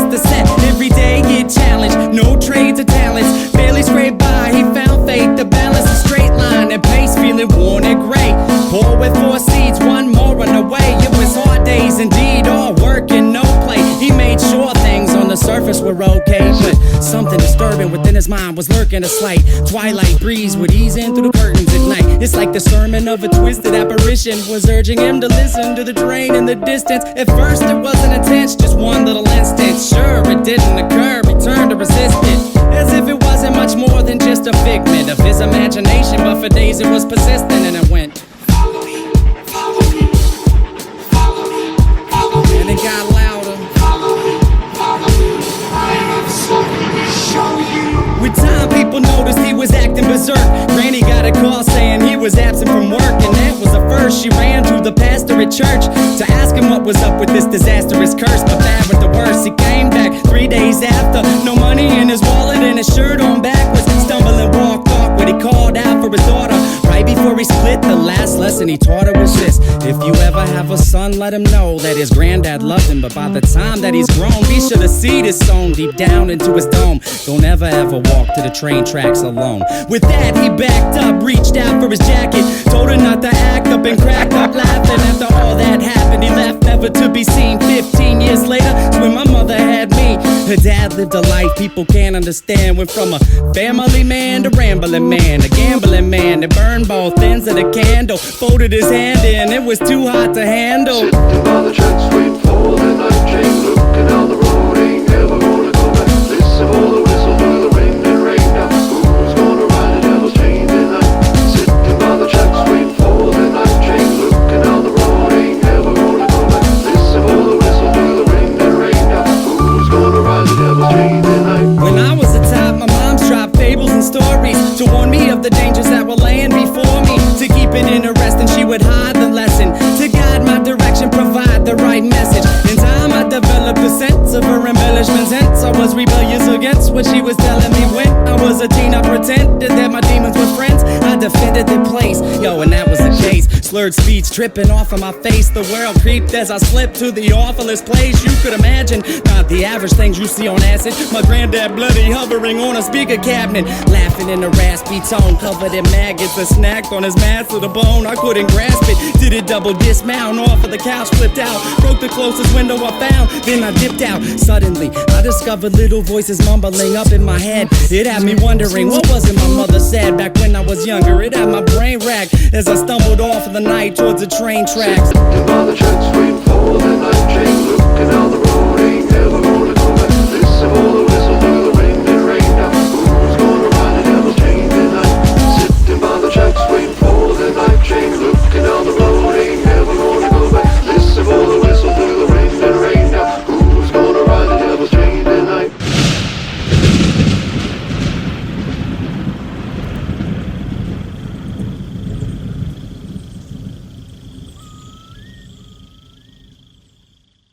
off the set. Every day get challenged, no trades or talents. Barely scraped by, he found faith to balance a straight line and pace, feeling worn and gray. Poor with 4 seeds, one more on the way. It was hard days indeed, all work and no play. He made sure things on the surface were okay, but something disturbing within his mind was lurking. A slight twilight breeze would ease in through the curtains at night. It's like the sermon of a twisted apparition was urging him to listen to the train in the distance. At first it wasn't intense, just one little instant. Sure, it didn't occur, he turned to resist it, as if it wasn't much more than just a figment of his imagination. But for days it was persistent, and it went, follow me, follow me, follow me, follow me. And it got louder, follow me, follow me, I have something to show you. With time people noticed he was acting berserk. Granny got a call saying he was absent from work, and that was the first. She ran to the pastor at church to ask him what was up with this disastrous curse. But bad with the worst, he came back 3 days after, no money in his wallet and his shirt on backwards. Stumbling walked awkward, he called out for his daughter. Right before he split, the last lesson he taught her was this: if you ever have a son, let him know that his granddad loved him. But by the time that he's grown, be sure the seed is sown deep down into his dome. Don't ever walk to the train tracks alone. With that, he backed up, reached out for his jacket, told her not to act up, and cracked up laughing. After all that happened, he left never to be seen. 15 years later, it's when my mother had me. Her dad lived a life people can't understand. Went from a family man to rambling man, a gambling man that burned both ends of the candle. Folded his hand in, it was too hot to handle. Sitting by the tracks waiting for the night train, looking down the road, ain't never gonna go back. Listen for the whistle, through the wind and rain now. Who's gonna ride the devil's train tonight? Sitting by the tracks waiting for the night train, looking down the road, ain't never gonna go back. Listen for the whistle, through the wind and rain now. Who's gonna ride the devil's train tonight? When I was a top, my mom's dropped fables and stories to warn me of the dangers that were laying before me. To keep it interesting, she would hide the lesson, to guide my direction, provide the right message. In time I developed a sense of her embellishments, hence I was rebellious against what she was telling me. When I was a teen, I pretended that my demons were friends. I defended their place, yo, and that was the case. Slurred speech dripping off of my face. The world creeped as I slipped to the awfulest place you could imagine. Not the average things you see on acid. My granddad bloody hovering on a speaker cabinet, laughing in a raspy tone, covered in maggots. A snack on his mass to the bone, I couldn't grasp it. Did it double dismount off of the couch, flipped out, broke the closest window I found, then I dipped out. Suddenly I discovered little voices mumbling up in my head. It had me wondering, what was it my mother said back when I was younger? It had my brain racked as I stumbled off of the night towards the train tracks. Sitting by the tracks waiting for the night train, looking down the road.